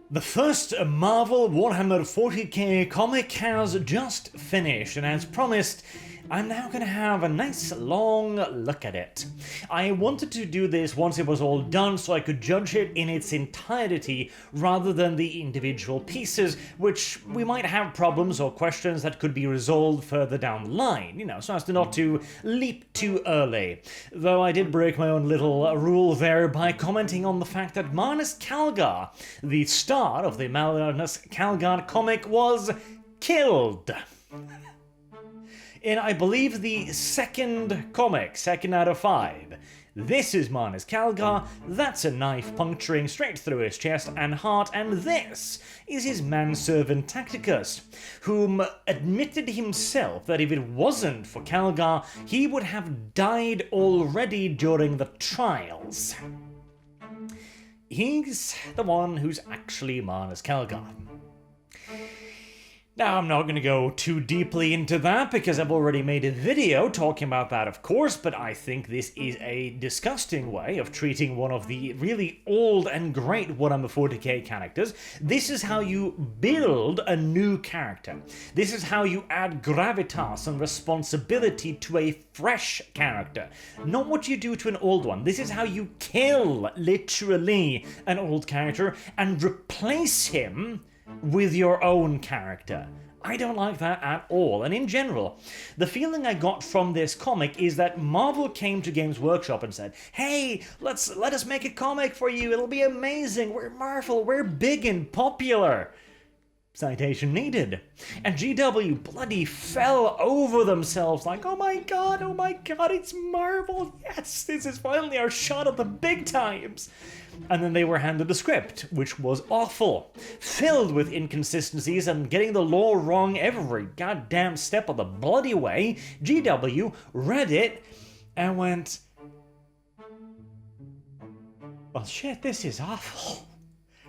The first Marvel Warhammer 40k comic has just finished, and as promised, I'm now going to have a nice long look at it. I wanted to do this once it was all done so I could judge it in its entirety rather than the individual pieces, which we might have problems or questions that could be resolved further down the line, so as to not to leap too early. Though I did break my own little rule there by commenting on the fact that Marneus Calgar, the star of the Marneus Calgar comic, was killed in, I believe, the second comic, 2nd out of 5. This is Marneus Calgar, that's a knife puncturing straight through his chest and heart, and this is his manservant Tacticus, whom admitted himself that if it wasn't for Calgar, he would have died already during the trials. He's the one who's actually Marneus Calgar. Now, I'm not going to go too deeply into that because I've already made a video talking about that, of course, but I think this is a disgusting way of treating one of the really old and great Warhammer 40k characters. This is how you build a new character. This is how you add gravitas and responsibility to a fresh character. Not what you do to an old one. This is how you kill, literally, an old character and replace him with your own character. I don't like that at all, and in general, the feeling I got from this comic is that Marvel came to Games Workshop and said, hey, let us make a comic for you, it'll be amazing, we're Marvel, we're big and popular. Citation needed. And GW bloody fell over themselves like, oh my god, it's Marvel, yes, this is finally our shot at the big times. And then they were handed the script, which was awful, filled with inconsistencies and getting the lore wrong every goddamn step of the bloody way. GW read it and went, well shit, this is awful.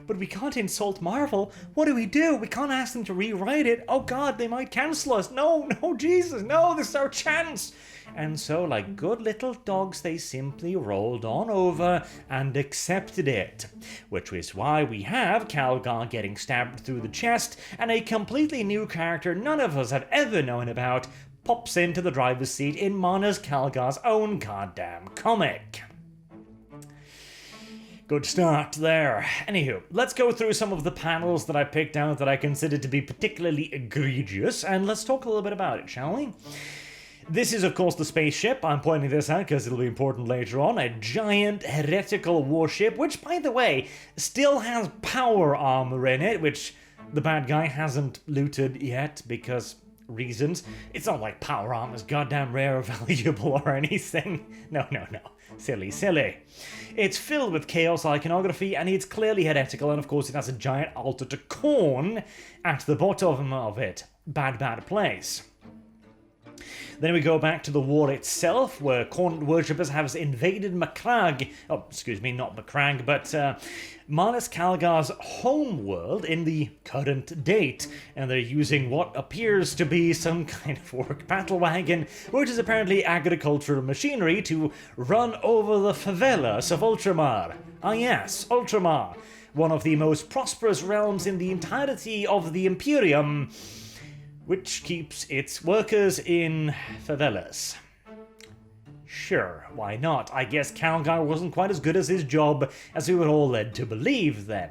But we can't insult Marvel. What do? We can't ask them to rewrite it. Oh god, they might cancel us. No, Jesus, no, this is our chance. And so, like good little dogs, they simply rolled on over and accepted it. Which is why we have Calgar getting stabbed through the chest, and a completely new character none of us have ever known about pops into the driver's seat in Marneus Calgar's own goddamn comic. Good start there. Anywho, let's go through some of the panels that I picked out that I consider to be particularly egregious, and let's talk a little bit about it, shall we? This is, of course, the spaceship. I'm pointing this out because it'll be important later on. A giant heretical warship, which, by the way, still has power armor in it, which the bad guy hasn't looted yet because reasons. It's not like power armor's goddamn rare or valuable or anything. No. Silly. It's filled with chaos iconography, and it's clearly heretical, and of course it has a giant altar to Khorne at the bottom of it. Bad place. Then we go back to the war itself, where Khorne worshippers have invaded Macragge. Oh, excuse me, not Macragge, but Marneus Calgar's homeworld in the current date. And they're using what appears to be some kind of orc battle wagon, which is apparently agricultural machinery, to run over the favelas of Ultramar. Ah yes, Ultramar, one of the most prosperous realms in the entirety of the Imperium, which keeps its workers in favelas. Sure, why not? I guess Calgar wasn't quite as good as his job as we were all led to believe then.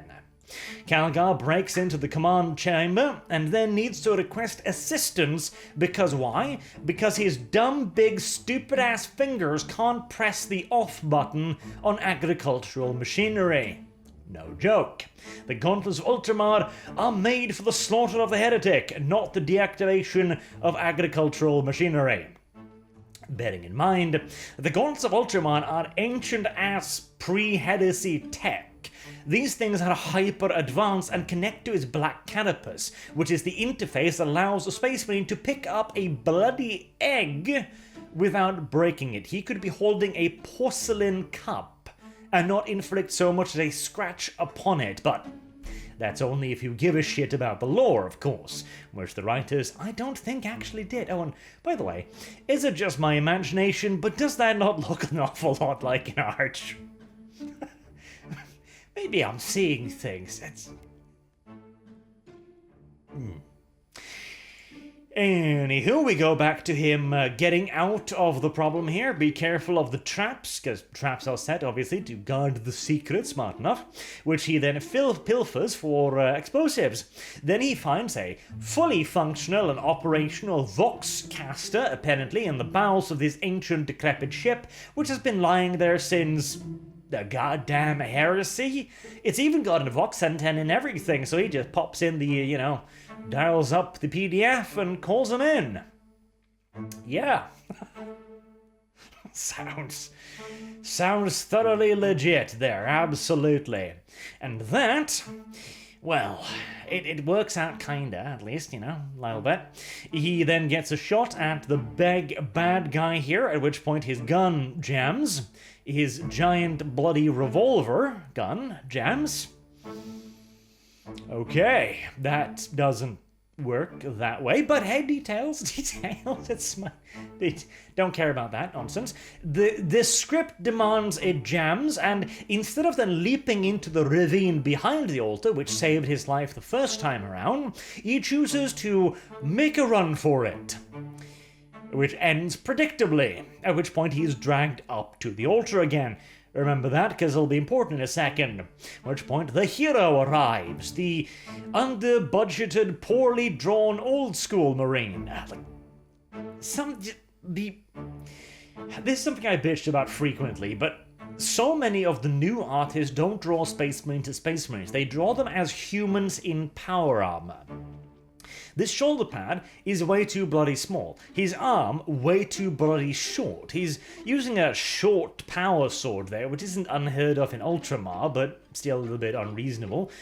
Calgar breaks into the command chamber and then needs to request assistance because why? Because his dumb, big, stupid-ass fingers can't press the off button on agricultural machinery. No joke. The gauntlets of Ultramar are made for the slaughter of the heretic, not the deactivation of agricultural machinery. Bearing in mind, the gauntlets of Ultramar are ancient-ass pre-heresy tech. These things are hyper-advanced and connect to his black carapace, which is the interface that allows a Space Marine to pick up a bloody egg without breaking it. He could be holding a porcelain cup and not inflict so much as a scratch upon it, but that's only if you give a shit about the lore, of course, which the writers, I don't think, actually did. Oh, and by the way, is it just my imagination, but does that not look an awful lot like an arch? Maybe I'm seeing things. Anywho, we go back to him getting out of the problem here. Be careful of the traps, because traps are set, obviously, to guard the secret, smart enough, which he then pilfers for explosives. Then he finds a fully functional and operational Voxcaster, apparently, in the bowels of this ancient decrepit ship, which has been lying there since the goddamn heresy. It's even got a Vox antenna and everything, so he just pops in the, dials up the PDF and calls them in. Yeah. Sounds thoroughly legit there, absolutely. And that, well, it works out kinda, at least, a little bit. He then gets a shot at the big bad guy here, at which point his gun jams. His giant bloody revolver gun jams. Okay, that doesn't work that way, but hey, details, they don't care about that nonsense. The script demands it jams, and instead of then leaping into the ravine behind the altar, which saved his life the first time around, he chooses to make a run for it, which ends predictably, at which point he is dragged up to the altar again. Remember that, because it'll be important in a second. At which point the hero arrives, the under-budgeted, poorly drawn old-school Marine. This is something I bitched about frequently, but so many of the new artists don't draw Space Marines as Space Marines. They draw them as humans in power armor. This shoulder pad is way too bloody small. His arm, way too bloody short. He's using a short power sword there, which isn't unheard of in Ultramar, but still a little bit unreasonable.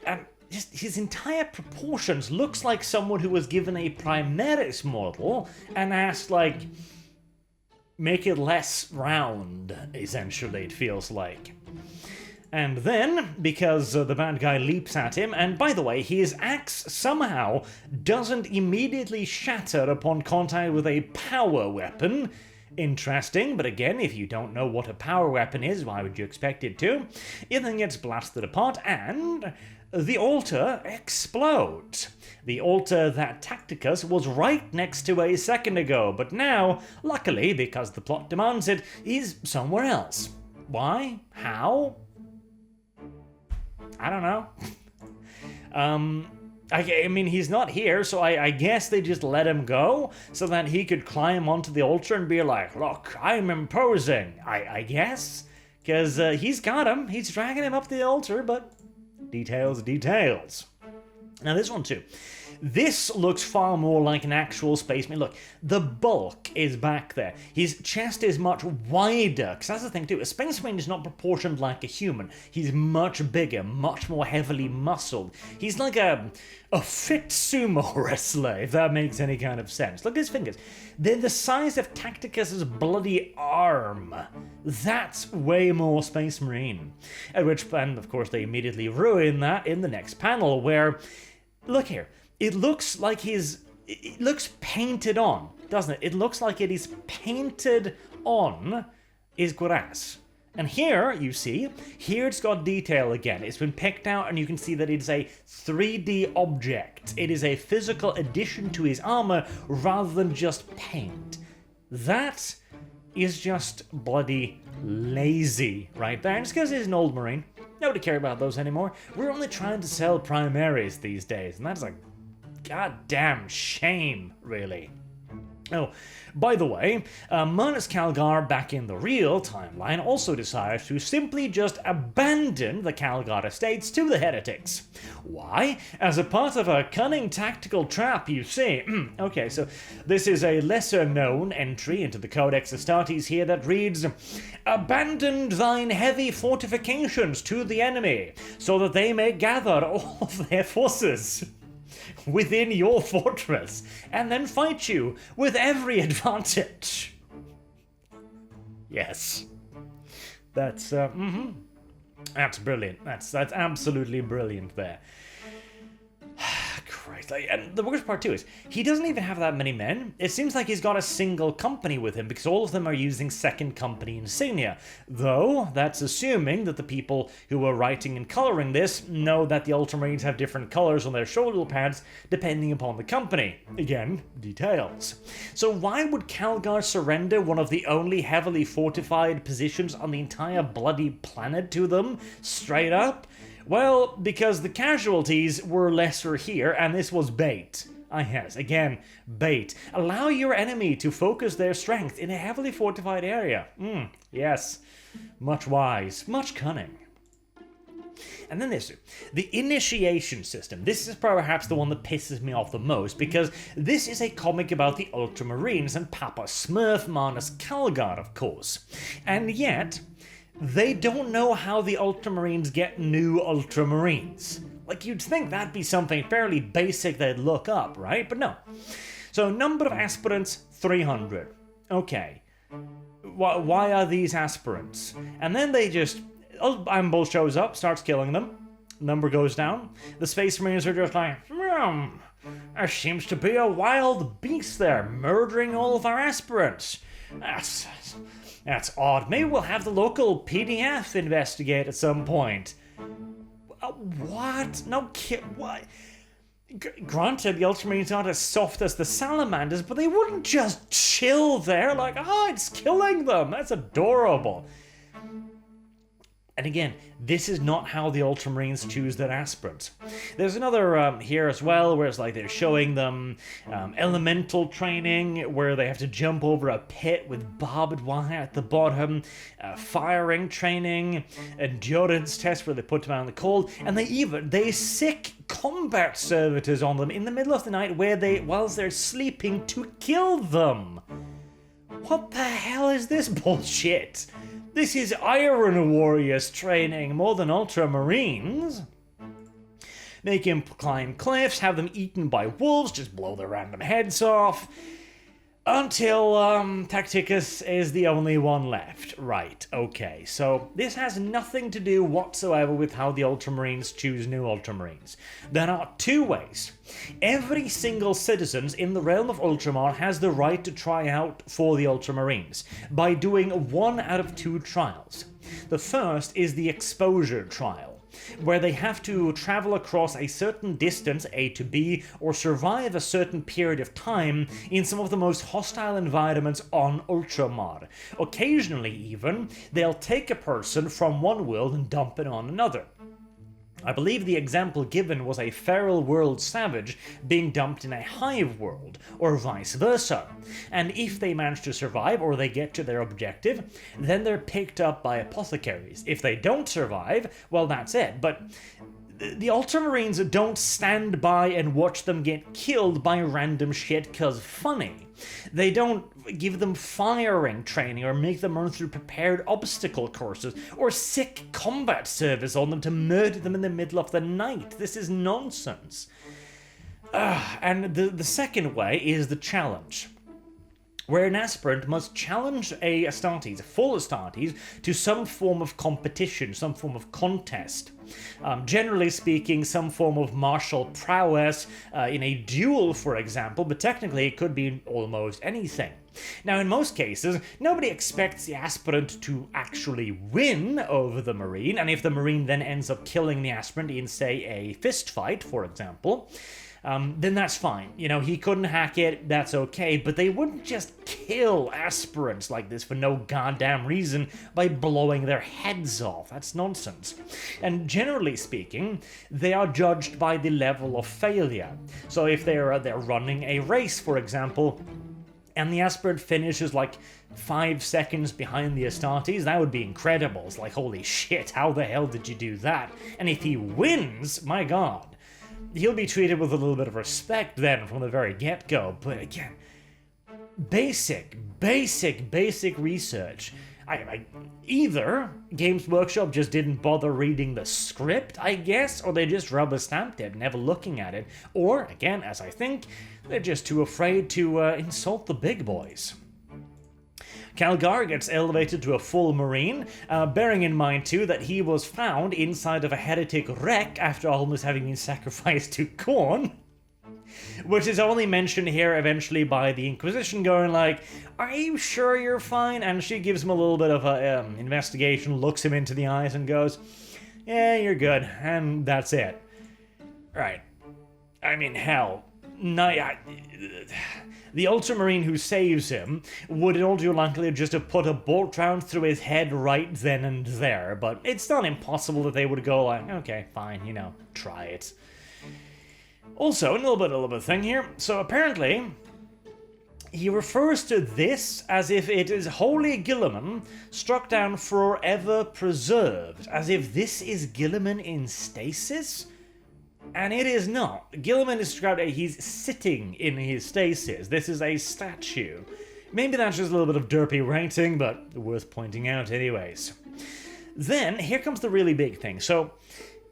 And just his entire proportions looks like someone who was given a Primaris model and asked, make it less round, essentially, it feels like. And then, because the bad guy leaps at him, and by the way, his axe somehow doesn't immediately shatter upon contact with a power weapon. Interesting, but again, if you don't know what a power weapon is, why would you expect it to? It then gets blasted apart, and the altar explodes. The altar that Tacticus was right next to a second ago, but now, luckily, because the plot demands it, is somewhere else. Why? How? I don't know. I mean, he's not here, so I guess they just let him go so that he could climb onto the altar and be like, look, I'm imposing, I guess. Because he's got him. He's dragging him up the altar, but details. Now this one too. This looks far more like an actual Space Marine. Look, the bulk is back there. His chest is much wider, because that's the thing too. A Space Marine is not proportioned like a human. He's much bigger, much more heavily muscled. He's like a fit sumo wrestler, if that makes any kind of sense. Look at his fingers. They're the size of Tacticus's bloody arm. That's way more Space Marine. At which, and of course, they immediately ruin that in the next panel, where, look here. It looks like it looks painted on, doesn't it? It looks like it is painted on his grass. And here, you see, here it's got detail again. It's been picked out and you can see that it's a 3D object. It is a physical addition to his armor rather than just paint. That is just bloody lazy right there. And it's because he's an old Marine. Nobody cares about those anymore. We're only trying to sell Primaries these days, and that's a goddamn shame, really. Oh, by the way, Marneus Calgar back in the real timeline also decides to simply just abandon the Calgar estates to the heretics. Why? As a part of a cunning tactical trap, you see. Okay, so this is a lesser-known entry into the Codex Astartes here that reads, "Abandon thine heavy fortifications to the enemy, so that they may gather all of their forces within your fortress, and then fight you with every advantage." Yes. That's brilliant. That's absolutely brilliant there. Christ. And the worst part too is, he doesn't even have that many men. It seems like he's got a single company with him, because all of them are using second company insignia. Though, that's assuming that the people who are writing and coloring this know that the Ultramarines have different colors on their shoulder pads, depending upon the company. Again, details. So why would Calgar surrender one of the only heavily fortified positions on the entire bloody planet to them, straight up? Well, because the casualties were lesser here, and this was bait. Ah yes, again, bait. Allow your enemy to focus their strength in a heavily fortified area. Yes. Much wise. Much cunning. And then this, the initiation system. This is perhaps the one that pisses me off the most, because this is a comic about the Ultramarines and Papa Smurf, Marneus Calgar, of course. And yet, they don't know how the Ultramarines get new Ultramarines. Like, you'd think that'd be something fairly basic they'd look up, right? But no. So, number of aspirants, 300. Okay. Why are these aspirants? And then they just... Amble shows up, starts killing them. Number goes down. The Space Marines are just like, there seems to be a wild beast there, murdering all of our aspirants. That's odd. Maybe we'll have the local PDF investigate at some point. What? No kid. What? Granted, the Ultramarines aren't as soft as the Salamanders, but they wouldn't just chill there like, it's killing them. That's adorable. And again, this is not how the Ultramarines choose their aspirants. There's another here as well, where it's like they're showing them elemental training, where they have to jump over a pit with barbed wire at the bottom, firing training, endurance tests where they put them out in the cold, and they sick combat servitors on them in the middle of the night whilst they're sleeping to kill them. What the hell is this bullshit? This is Iron Warriors training more than Ultramarines. Make him climb cliffs, have them eaten by wolves, just blow their random heads off. Until Tacticus is the only one left. Right, okay. So this has nothing to do whatsoever with how the Ultramarines choose new Ultramarines. There are two ways. Every single citizen in the realm of Ultramar has the right to try out for the Ultramarines by doing one out of two trials. The first is the exposure trial, where they have to travel across a certain distance, A to B, or survive a certain period of time in some of the most hostile environments on Ultramar. Occasionally, even, they'll take a person from one world and dump it on another. I believe the example given was a feral world savage being dumped in a hive world, or vice versa. And if they manage to survive, or they get to their objective, then they're picked up by apothecaries. If they don't survive, well, that's it. But the Ultramarines don't stand by and watch them get killed by random shit 'cause funny. They don't give them firing training or make them run through prepared obstacle courses or sick combat service on them to murder them in the middle of the night. This is nonsense. And the second way is the challenge, where an aspirant must challenge a full Astartes, to some form of competition, some form of contest. Generally speaking, some form of martial prowess in a duel, for example, but technically it could be almost anything. Now, in most cases, nobody expects the aspirant to actually win over the Marine, and if the Marine then ends up killing the aspirant in, say, a fist fight, for example, then that's fine. You know, he couldn't hack it, that's okay, but they wouldn't just kill aspirants like this for no goddamn reason by blowing their heads off. That's nonsense. And generally speaking, they are judged by the level of failure. So if they're running a race, for example, and the aspirant finishes like 5 seconds behind the Astartes, that would be incredible. It's like, holy shit, how the hell did you do that? And if he wins, my god, he'll be treated with a little bit of respect then from the very get-go. But again, basic research. Either Games Workshop just didn't bother reading the script, I guess, or they just rubber-stamped it, never looking at it, or, again, as I think, they're just too afraid to insult the big boys. Calgar gets elevated to a full Marine, bearing in mind too that he was found inside of a heretic wreck after almost having been sacrificed to Khorne. Which is only mentioned here eventually by the Inquisition going like, are you sure you're fine? And she gives him a little bit of a investigation, looks him into the eyes and goes, yeah, you're good. And that's it. Right. I mean, hell. The Ultramarine who saves him would in all due likelihood just have put a bolt round through his head right then and there, but it's not impossible that they would go like, okay, fine, you know, try it. Also, a little bit of thing here. So apparently, he refers to this as if it is holy Guilliman struck down forever preserved, as if this is Guilliman in stasis? And it is not. Guilliman is described as he's sitting in his stasis. This is a statue. Maybe that's just a little bit of derpy writing, but worth pointing out anyways. Then, here comes the really big thing. So,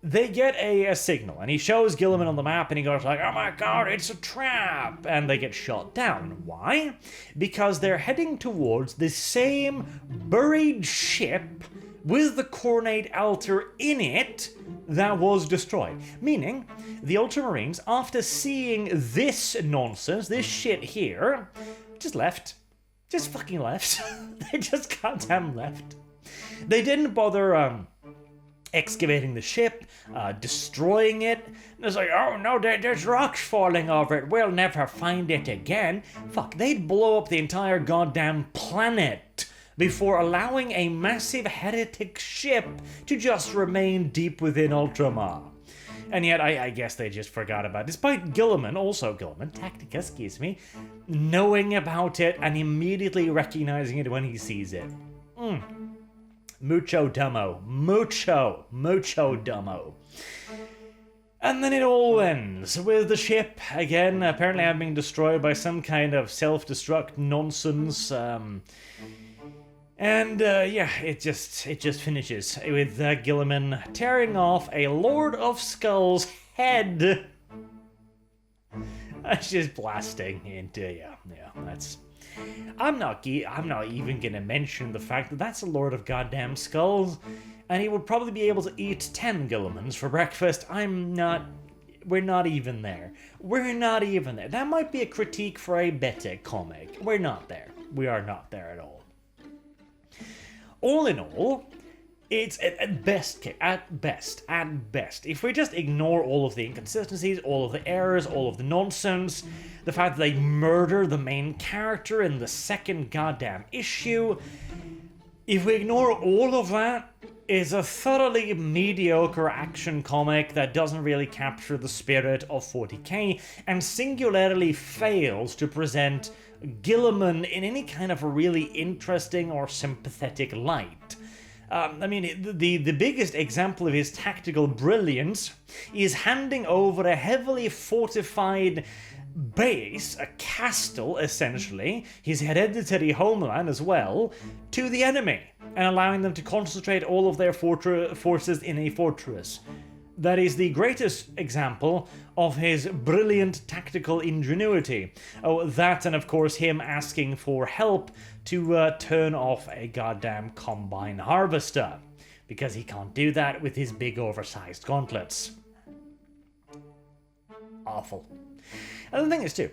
they get a signal, and he shows Guilliman on the map, and he goes like, oh my god, it's a trap! And they get shot down. Why? Because they're heading towards the same buried ship with the coronate altar in it that was destroyed. Meaning, the Ultramarines, after seeing this nonsense, this shit here, just left. Just fucking left. They just goddamn left. They didn't bother, excavating the ship, destroying it. It's like, oh no, there's rocks falling over it. We'll never find it again. Fuck, they'd blow up the entire goddamn planet before allowing a massive heretic ship to just remain deep within Ultramar. And yet, I guess they just forgot about it. Despite Guilliman, Tactica, excuse me, knowing about it and immediately recognizing it when he sees it. Mucho dumbo. Mucho dumbo. And then it all ends with the ship, again, apparently having been destroyed by some kind of self-destruct nonsense. It just finishes with Guilliman tearing off a Lord of Skulls head. That's just blasting into, that's... I'm not even gonna mention the fact that that's a Lord of Goddamn Skulls, and he would probably be able to eat 10 Guillimans for breakfast. We're not even there. We're not even there. That might be a critique for a better comic. We're not there. We are not there at all. All in all, it's at best, if we just ignore all of the inconsistencies, all of the errors, all of the nonsense, the fact that they murder the main character in the second goddamn issue, if we ignore all of that, it's a thoroughly mediocre action comic that doesn't really capture the spirit of 40k and singularly fails to present Guilliman in any kind of a really interesting or sympathetic light. The biggest example of his tactical brilliance is handing over a heavily fortified base, a castle essentially, his hereditary homeland as well, to the enemy, and allowing them to concentrate all of their forces in a fortress. That is the greatest example of his brilliant tactical ingenuity. Oh, that and of course him asking for help to turn off a goddamn combine harvester, because he can't do that with his big oversized gauntlets. Awful. And the thing is too,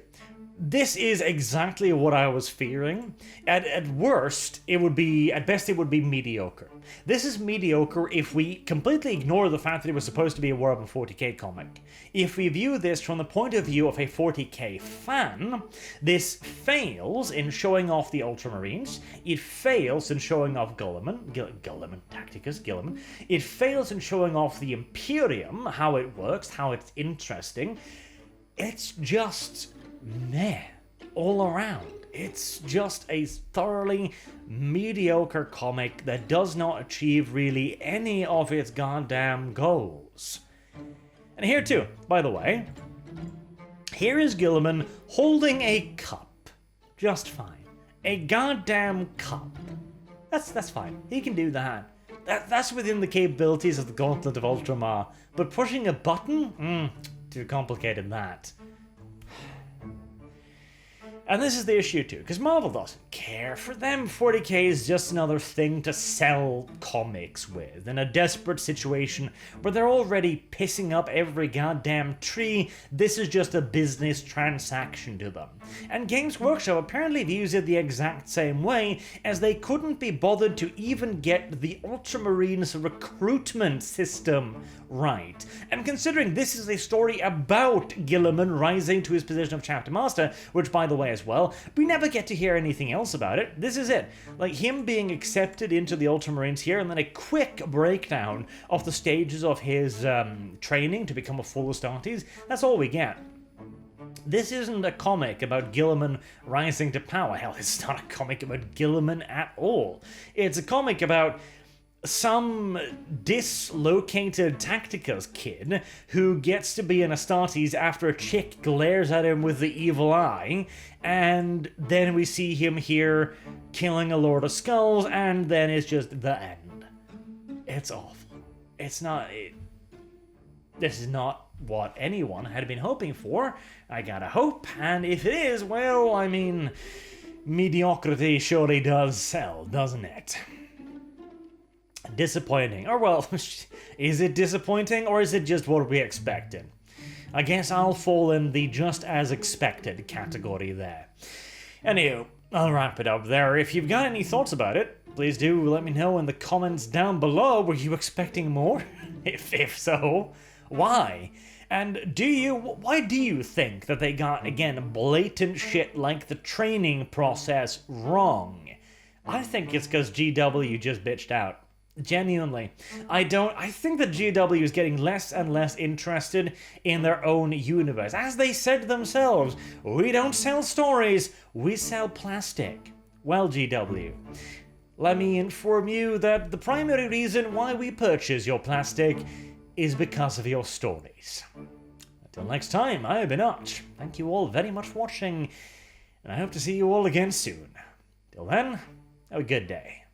this is exactly what I was fearing. At worst, at best it would be mediocre. This is mediocre if we completely ignore the fact that it was supposed to be a Warhammer 40k comic. If we view this from the point of view of a 40k fan, this fails in showing off the Ultramarines, it fails in showing off Guilliman, Tacticus, Guilliman, it fails in showing off the Imperium, how it works, how it's interesting. It's just meh all around. It's just a thoroughly mediocre comic that does not achieve really any of its goddamn goals. And here too, by the way, here is Guilliman holding a cup. Just fine. A goddamn cup. That's fine. He can do that. That's within the capabilities of the Gauntlet of Ultramar. But pushing a button? Too complicated that. And this is the issue too, because Marvel doesn't care. For them, 40k is just another thing to sell comics with. In a desperate situation where they're already pissing up every goddamn tree, this is just a business transaction to them. And Games Workshop apparently views it the exact same way, as they couldn't be bothered to even get the Ultramarines recruitment system right. And considering this is a story about Guilliman rising to his position of Chapter Master, which by the way as well, we never get to hear anything else about it. This is it. Like him being accepted into the Ultramarines here, and then a quick breakdown of the stages of his training to become a full Astartes. That's all we get. This isn't a comic about Guilliman rising to power. Hell, it's not a comic about Guilliman at all. It's a comic about some dislocated Tacticus kid who gets to be an Astartes after a chick glares at him with the evil eye, and then we see him here killing a Lord of Skulls, and then it's just the end. It's awful. It's not... This is not what anyone had been hoping for. I gotta hope, and if it is, well, I mean, mediocrity surely does sell, doesn't it? Disappointing. Or, well, is it disappointing, or is it just what we expected? I guess I'll fall in the just as expected category there. Anywho, I'll wrap it up there. If you've got any thoughts about it, please do let me know in the comments down below. Were you expecting more? If so, why? And why do you think that they got, again, blatant shit like the training process wrong? I think it's because GW just bitched out. Genuinely. I think that GW is getting less and less interested in their own universe. As they said themselves, we don't sell stories, we sell plastic. Well, GW, let me inform you that the primary reason why we purchase your plastic is because of your stories. Until next time, I have been Arch. Thank you all very much for watching, and I hope to see you all again soon. Till then, have a good day.